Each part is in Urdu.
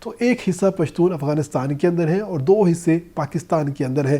تو ایک حصہ پشتون افغانستان کے اندر ہے اور 2 حصے پاکستان کے اندر ہیں۔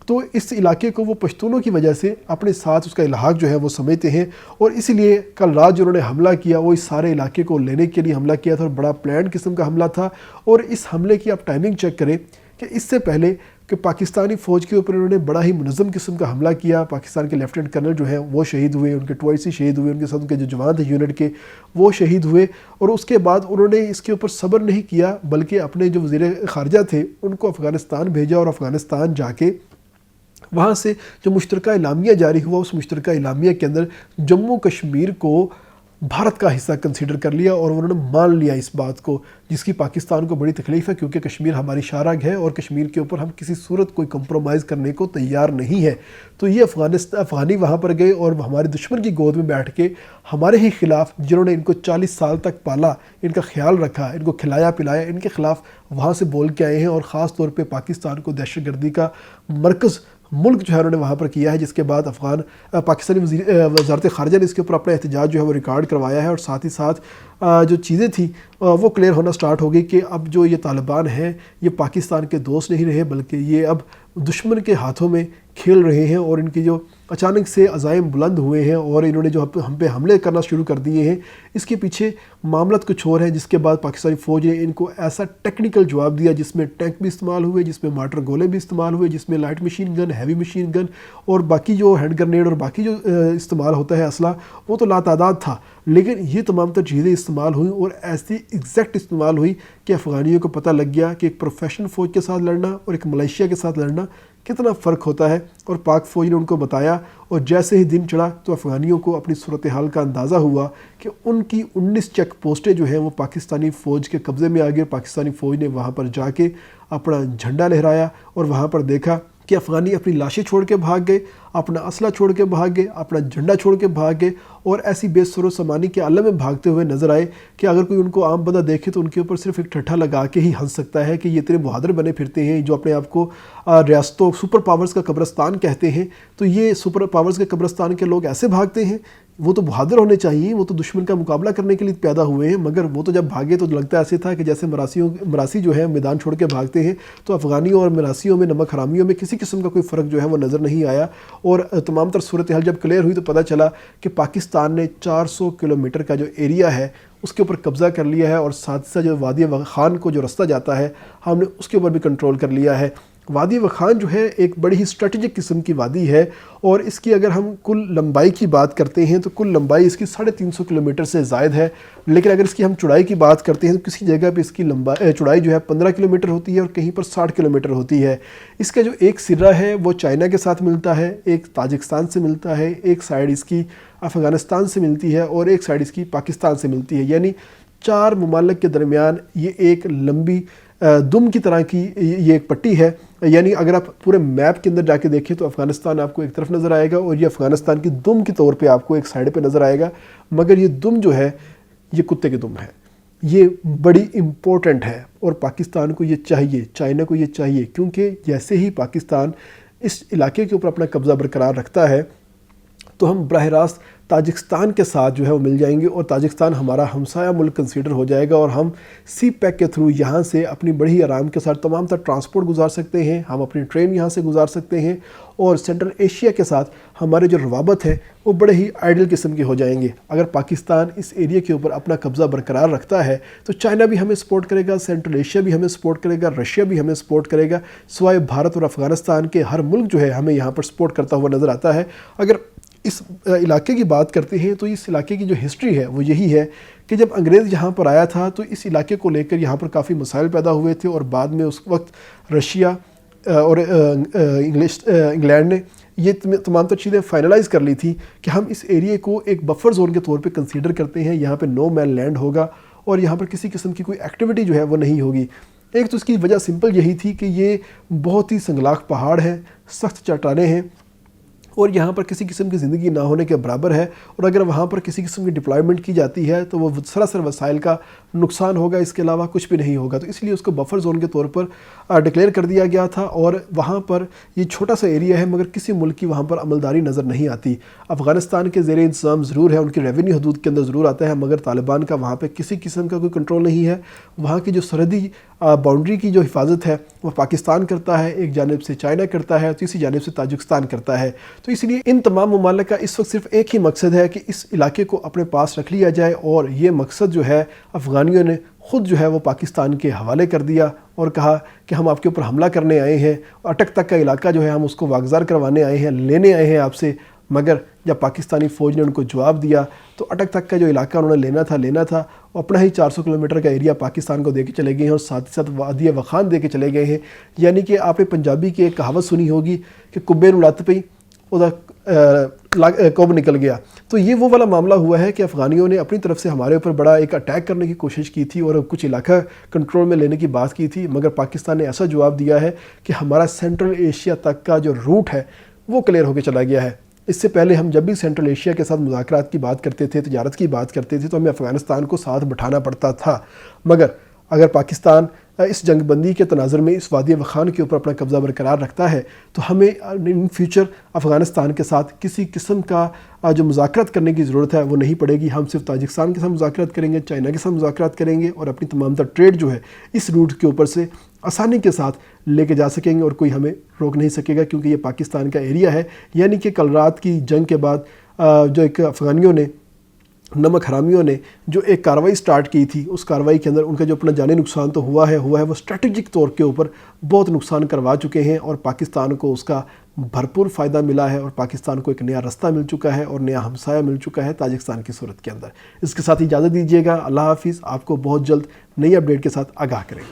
تو اس علاقے کو وہ پشتونوں کی وجہ سے اپنے ساتھ اس کا الحاق جو ہے وہ سمجھتے ہیں، اور اس لیے کل رات جو انہوں نے حملہ کیا وہ اس سارے علاقے کو لینے کے لیے حملہ کیا تھا، اور بڑا پلانڈ قسم کا حملہ تھا۔ اور اس حملے کی آپ ٹائمنگ چیک کریں کہ اس سے پہلے کہ پاکستانی فوج کے اوپر انہوں نے بڑا ہی منظم قسم کا حملہ کیا، پاکستان کے لیفٹیننٹ کرنل جو ہیں وہ شہید ہوئے، ان کے ٹوائسی شہید ہوئے، ان کے ساتھ ان کے جو جوان تھے یونٹ کے وہ شہید ہوئے، اور اس کے بعد انہوں نے اس کے اوپر صبر نہیں کیا بلکہ اپنے جو وزیر خارجہ تھے ان کو افغانستان بھیجا، اور افغانستان جا کے وہاں سے جو مشترکہ اعلامیہ جاری ہوا اس مشترکہ اعلامیہ کے اندر جموں کشمیر کو بھارت کا حصہ کنسیڈر کر لیا، اور انہوں نے مان لیا اس بات کو، جس کی پاکستان کو بڑی تکلیف ہے کیونکہ کشمیر ہماری شاہراہ ہے اور کشمیر کے اوپر ہم کسی صورت کوئی کمپرومائز کرنے کو تیار نہیں ہے۔ تو یہ افغانی وہاں پر گئے اور ہمارے دشمن کی گود میں بیٹھ کے ہمارے ہی خلاف، جنہوں نے ان کو 40 سال تک پالا، ان کا خیال رکھا، ان کو کھلایا پلایا، ان کے خلاف وہاں سے بول کے آئے ہیں، اور خاص طور پہ پاکستان کو دہشت گردی کا مرکز ملک جو ہے انہوں نے وہاں پر کیا ہے، جس کے بعد پاکستانی وزارت خارجہ نے اس کے اوپر اپنا احتجاج جو ہے وہ ریکارڈ کروایا ہے، اور ساتھ ہی ساتھ جو چیزیں تھیں وہ کلیئر ہونا سٹارٹ ہو گئی کہ اب جو یہ طالبان ہیں یہ پاکستان کے دوست نہیں رہے بلکہ یہ اب دشمن کے ہاتھوں میں کھیل رہے ہیں، اور ان کی جو اچانک سے عزائم بلند ہوئے ہیں اور انہوں نے جو ہم پہ حملے کرنا شروع کر دیے ہیں، اس کے پیچھے معاملات کچھ اور ہیں، جس کے بعد پاکستانی فوج نے ان کو ایسا ٹیکنیکل جواب دیا جس میں ٹینک بھی استعمال ہوئے، جس میں مارٹر گولے بھی استعمال ہوئے، جس میں light machine gun, heavy machine gun اور باقی جو ہینڈ گرنیڈ اور باقی جو استعمال ہوتا ہے اسلحہ وہ تو لاتعداد تھا، لیکن یہ تمام تر چیزیں استعمال ہوئیں اور ایسی ایگزیکٹ استعمال ہوئی کہ افغانیوں کو پتہ لگ گیا کہ ایک پروفیشنل فوج کے ساتھ لڑنا اور ایک ملیشیا کے ساتھ لڑنا کتنا فرق ہوتا ہے، اور پاک فوج نے ان کو بتایا، اور جیسے ہی دن چڑھا تو افغانیوں کو اپنی صورتحال کا اندازہ ہوا کہ ان کی 19 چیک پوسٹیں جو ہیں وہ پاکستانی فوج کے قبضے میں آ گئی، اور پاکستانی فوج نے وہاں پر جا کے اپنا جھنڈا لہرایا اور وہاں پر دیکھا کہ افغانی اپنی لاشیں چھوڑ کے بھاگ گئے، اپنا اسلحہ چھوڑ کے بھاگ گئے، اپنا جھنڈا چھوڑ کے بھاگ گئے، اور ایسی بے سر و سامانی کے عالم میں بھاگتے ہوئے نظر آئے کہ اگر کوئی ان کو عام بندہ دیکھے تو ان کے اوپر صرف ایک ٹھٹھا لگا کے ہی ہنس سکتا ہے کہ یہ اتنے بہادر بنے پھرتے ہیں جو اپنے آپ کو ریاستوں سپر پاورز کا قبرستان کہتے ہیں، تو یہ سپر پاورز کے قبرستان کے لوگ ایسے بھاگتے ہیں؟ وہ تو بہادر ہونے چاہیے، وہ تو دشمن کا مقابلہ کرنے کے لیے پیدا ہوئے ہیں، مگر وہ تو جب بھاگے تو لگتا ایسے تھا کہ جیسے مراسی جو ہے میدان چھوڑ کے بھاگتے ہیں، تو افغانیوں اور مراسیوں میں، نمک حرامیوں میں کسی قسم کا کوئی فرق جو ہے وہ نظر نہیں آیا، اور تمام تر صورتحال جب کلیئر ہوئی تو پتہ چلا کہ پاکستان نے 400 کلومیٹر کا جو ایریا ہے اس کے اوپر قبضہ کر لیا ہے، اور ساتھ ساتھ جو وادی وخان کو جو رستہ جاتا ہے ہم نے اس کے اوپر بھی کنٹرول کر لیا ہے۔ وادی وخان جو ہے ایک بڑی ہی اسٹریٹجک قسم کی وادی ہے، اور اس کی اگر ہم کل لمبائی کی بات کرتے ہیں تو کل لمبائی اس کی 350 کلومیٹر سے زائد ہے، لیکن اگر اس کی ہم چوڑائی کی بات کرتے ہیں تو کسی جگہ پہ اس کی چوڑائی جو ہے 15 کلومیٹر ہوتی ہے اور کہیں پر 60 کلومیٹر ہوتی ہے۔ اس کا جو ایک سرہ ہے وہ چائنا کے ساتھ ملتا ہے، ایک تاجکستان سے ملتا ہے، ایک سائڈ اس کی افغانستان سے ملتی ہے، اور ایک سائڈ اس کی پاکستان سے ملتی ہے، یعنی 4 ممالک کے درمیان یہ ایک لمبی دم کی طرح کی یہ ایک پٹی ہے، یعنی اگر آپ پورے میپ کے اندر جا کے دیکھیں تو افغانستان آپ کو ایک طرف نظر آئے گا، اور یہ افغانستان کی دم کے طور پہ آپ کو ایک سائڈ پہ نظر آئے گا، مگر یہ دم جو ہے یہ کتے کی دم ہے، یہ بڑی امپورٹنٹ ہے، اور پاکستان کو یہ چاہیے، چائنا کو یہ چاہیے، کیونکہ جیسے ہی پاکستان اس علاقے کے اوپر اپنا قبضہ برقرار رکھتا ہے تو ہم براہ راست تاجکستان کے ساتھ جو ہے وہ مل جائیں گے، اور تاجکستان ہمارا ہمسایہ ملک کنسیڈر ہو جائے گا، اور ہم سی پیک کے تھرو یہاں سے اپنی بڑی آرام کے ساتھ تمام تر ٹرانسپورٹ گزار سکتے ہیں، ہم اپنی ٹرین یہاں سے گزار سکتے ہیں، اور سینٹرل ایشیا کے ساتھ ہمارے جو روابط ہیں وہ بڑے ہی آئیڈل قسم کے ہو جائیں گے۔ اگر پاکستان اس ایریا کے اوپر اپنا قبضہ برقرار رکھتا ہے تو چائنا بھی ہمیں سپورٹ کرے گا، سینٹرل ایشیا بھی ہمیں سپورٹ کرے گا، رشیا بھی ہمیں سپورٹ کرے گا، سوائے بھارت اور افغانستان کے ہر ملک جو ہے ہمیں یہاں پر سپورٹ کرتا ہوا نظر آتا ہے۔ اگر اس علاقے کی بات کرتے ہیں تو اس علاقے کی جو ہسٹری ہے وہ یہی ہے کہ جب انگریز یہاں پر آیا تھا تو اس علاقے کو لے کر یہاں پر کافی مسائل پیدا ہوئے تھے، اور بعد میں اس وقت رشیا اور انگلینڈ نے یہ تمام تر چیزیں فائنلائز کر لی تھی کہ ہم اس ایریے کو ایک بفر زون کے طور پہ کنسیڈر کرتے ہیں، یہاں پہ نو مین لینڈ ہوگا اور یہاں پر کسی قسم کی کوئی ایکٹیویٹی جو ہے وہ نہیں ہوگی۔ ایک تو اس کی وجہ سمپل یہی تھی کہ یہ بہت ہی سنگلاخ پہاڑ ہے، سخت چٹانیں ہیں، اور یہاں پر کسی قسم کی زندگی نہ ہونے کے برابر ہے، اور اگر وہاں پر کسی قسم کی ڈپلائمنٹ کی جاتی ہے تو وہ سراسر وسائل کا نقصان ہوگا، اس کے علاوہ کچھ بھی نہیں ہوگا۔ تو اس لیے اس کو بفر زون کے طور پر ڈکلیئر کر دیا گیا تھا، اور وہاں پر یہ چھوٹا سا ایریا ہے مگر کسی ملک کی وہاں پر عملداری نظر نہیں آتی۔ افغانستان کے زیر انتظام ضرور ہے، ان کی ریونیو حدود کے اندر ضرور آتا ہے، مگر طالبان کا وہاں پہ کسی قسم کا کوئی کنٹرول نہیں ہے۔ وہاں کی جو سرحدی باؤنڈری کی جو حفاظت ہے وہ پاکستان کرتا ہے، ایک جانب سے چائنا کرتا ہے، تیسری جانب سے تاجکستان کرتا ہے۔ تو اس لیے ان تمام ممالک کا اس وقت صرف ایک ہی مقصد ہے کہ اس علاقے کو اپنے پاس رکھ لیا جائے، اور یہ مقصد جو ہے افغانیوں نے خود جو ہے وہ پاکستان کے حوالے کر دیا اور کہا کہ ہم آپ کے اوپر حملہ کرنے آئے ہیں، اٹک تک کا علاقہ جو ہے ہم اس کو واگزار کروانے آئے ہیں، لینے آئے ہیں آپ سے۔ مگر جب پاکستانی فوج نے ان کو جواب دیا تو اٹک تک کا جو علاقہ انہوں نے لینا تھا وہ اپنا ہی 400 کلومیٹر کا ایریا پاکستان کو دے کے چلے گئے ہیں، اور ساتھ ہی ساتھ وادی وخان دے کے چلے گئے ہیں۔ یعنی کہ آپ نے پنجابی کی ایک کہاوت سنی ہوگی کہ کبے نو لت پئی کوب نکل گیا۔ تو یہ وہ والا معاملہ ہوا ہے کہ افغانیوں نے اپنی طرف سے ہمارے اوپر بڑا ایک اٹیک کرنے کی کوشش کی تھی اور کچھ علاقہ کنٹرول میں لینے کی بات کی تھی، مگر پاکستان نے ایسا جواب دیا ہے کہ ہمارا سینٹرل ایشیا تک کا جو روٹ ہے وہ کلیئر ہو کے چلا گیا ہے۔ اس سے پہلے ہم جب بھی سینٹرل ایشیا کے ساتھ مذاکرات کی بات کرتے تھے، تجارت کی بات کرتے تھے، تو ہمیں افغانستان کو ساتھ بٹھانا پڑتا تھا، مگر اگر پاکستان اس جنگ بندی کے تناظر میں اس وادی وخان کے اوپر اپنا قبضہ برقرار رکھتا ہے تو ہمیں ان فیوچر افغانستان کے ساتھ کسی قسم کا جو مذاکرات کرنے کی ضرورت ہے وہ نہیں پڑے گی۔ ہم صرف تاجکستان کے ساتھ مذاکرات کریں گے، چائنا کے ساتھ مذاکرات کریں گے، اور اپنی تمام تر ٹریڈ جو ہے اس روٹ کے اوپر سے آسانی کے ساتھ لے کے جا سکیں گے، اور کوئی ہمیں روک نہیں سکے گا، کیونکہ یہ پاکستان کا ایریا ہے۔ یعنی کہ کل رات کی جنگ کے بعد جو ایک افغانیوں نے، نمک حرامیوں نے جو ایک کاروائی سٹارٹ کی تھی، اس کاروائی کے اندر ان کا جو اپنا جانی نقصان تو ہوا ہے وہ اسٹریٹجک طور کے اوپر بہت نقصان کروا چکے ہیں، اور پاکستان کو اس کا بھرپور فائدہ ملا ہے، اور پاکستان کو ایک نیا رستہ مل چکا ہے اور نیا ہمسایہ مل چکا ہے تاجکستان کی صورت کے اندر۔ اس کے ساتھ اجازت دیجیے گا، اللہ حافظ۔ آپ کو بہت جلد نئی اپڈیٹ کے ساتھ آگاہ کریں گے۔